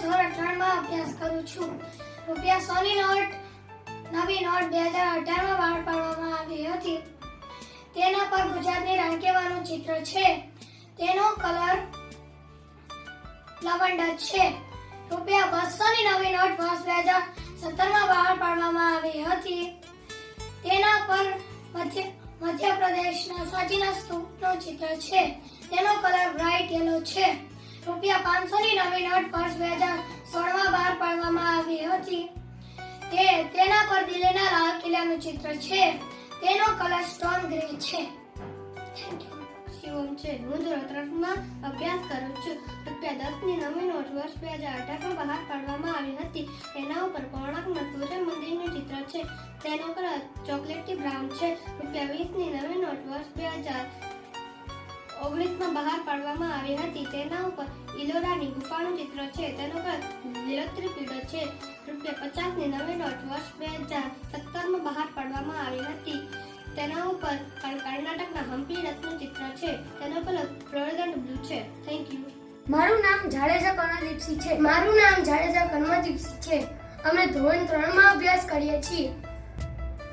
ધોરણ 3 માં અભ્યાસ કરું છું. રૂપિયા 100 ની નવી નોટ 2018 માં બહાર પાડવામાં આવી હતી. તેના પર ગુજરાતની રાણકેવાનું ચિત્ર છે. તેનો કલર લવંડર છે. રૂપિયા 200 ની નવી નોટ વર્ષ 2017 માં બહાર પાડવામાં આવી હતી. તેના પર મધ્યપ્રદેશના સાચીના સ્તૂપનું ચિત્ર છે. તેનો કલર બ્રાઇટ યલો છે. રૂપિયા 500 ની નવી નોટ વર્ષ 2016 માં બહાર પાડવામાં આવી હતી. તેના પર દિલ્હીના લાલ કિલ્લાનું ચિત્ર છે. તેનો કલર સ્ટોન ગ્રે છે. Thank you. શિવમ છે. હું ધોરણ 3 માં અભ્યાસ કરું છું. રૂપિયા 10 ની નવી નોટ વર્ષ 2018 માં બહાર પાડવામાં આવી હતી. તેના ઉપર કોણાર્કના સૂર્ય મંદિરનું ચિત્ર છે. તેનો કલર ચોકલેટી બ્રાઉન છે. રૂપિયા 20 ની નવી નોટ વર્ષ 2019 માં બહાર પાડવામાં આવી હતી. તેના ઉપર ઇલોરાની ગુફાનું ચિત્ર છે. તેનો કલર લીલોતરી પીળો છે. રૂપિયા 50 ની નવી નોટ વર્ષ 2017 માં બહાર પાડવામાં આવી હતી. તેના ઉપર કર્ણાટકના હમ્પી રથનું ચિત્ર છે. તેનો કલર ફ્લોરલ બ્લુ છે. Thank you. મારું નામ જાડેજા કર્ણદીપસિંહ છે. અમે ધોરણ 3 માં અભ્યાસ કરીએ છીએ.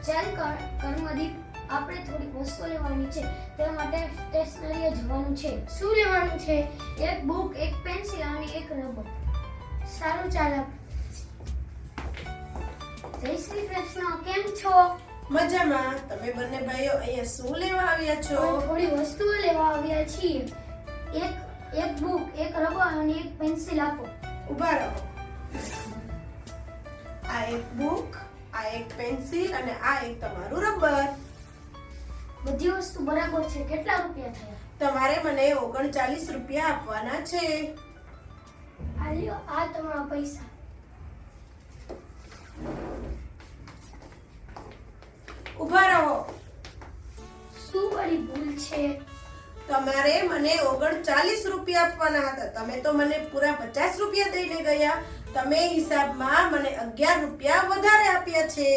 ચાલ કર્ણદીપ, આપણે થોડી વસ્તુઓ લેવાની છે. તે માટે સ્ટેશનરીએ જવાનું છે. શું લેવાનું છે? એક બુક, એક પેન્સિલ અને એક રબર. સારું, ચાલ. જય શ્રી કૃષ્ણ, કેમ છો? મજામાં. તમે બંને ભાઈઓ અહીંયા શું લેવા આવ્યા છો? અમે થોડી વસ્તુઓ લેવા આવ્યા છીએ. એક બુક, એક રબર અને એક પેન્સિલ આપો. ઊભા રહો. આ એક બુક, આ એક પેન્સિલ અને આ એક તમારું રબર. બધી વસ્તુ બરાબર છે. કેટલા રૂપિયા થયા? તમારે મને 39 રૂપિયા આપવાના છે. આ લ્યો, આ તમારા પૈસા. ઊભા રહો. શું વળી ભૂલ છે? તમારે મને 39 રૂપિયા આપવાના હતા. તમે તો મને પૂરા 50 રૂપિયા દઈને ગયા. તમે હિસાબમાં મને 11 રૂપિયા વધારે આપ્યા છે.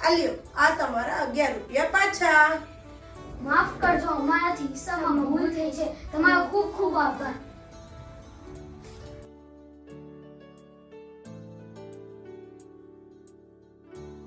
આ લ્યો, આ તમારા 11 રૂપિયા પાછા. માફ કરજો, અમારાથી હિસાબમાં ભૂલ થઈ છે. તમારો ખૂબ ખૂબ આભાર.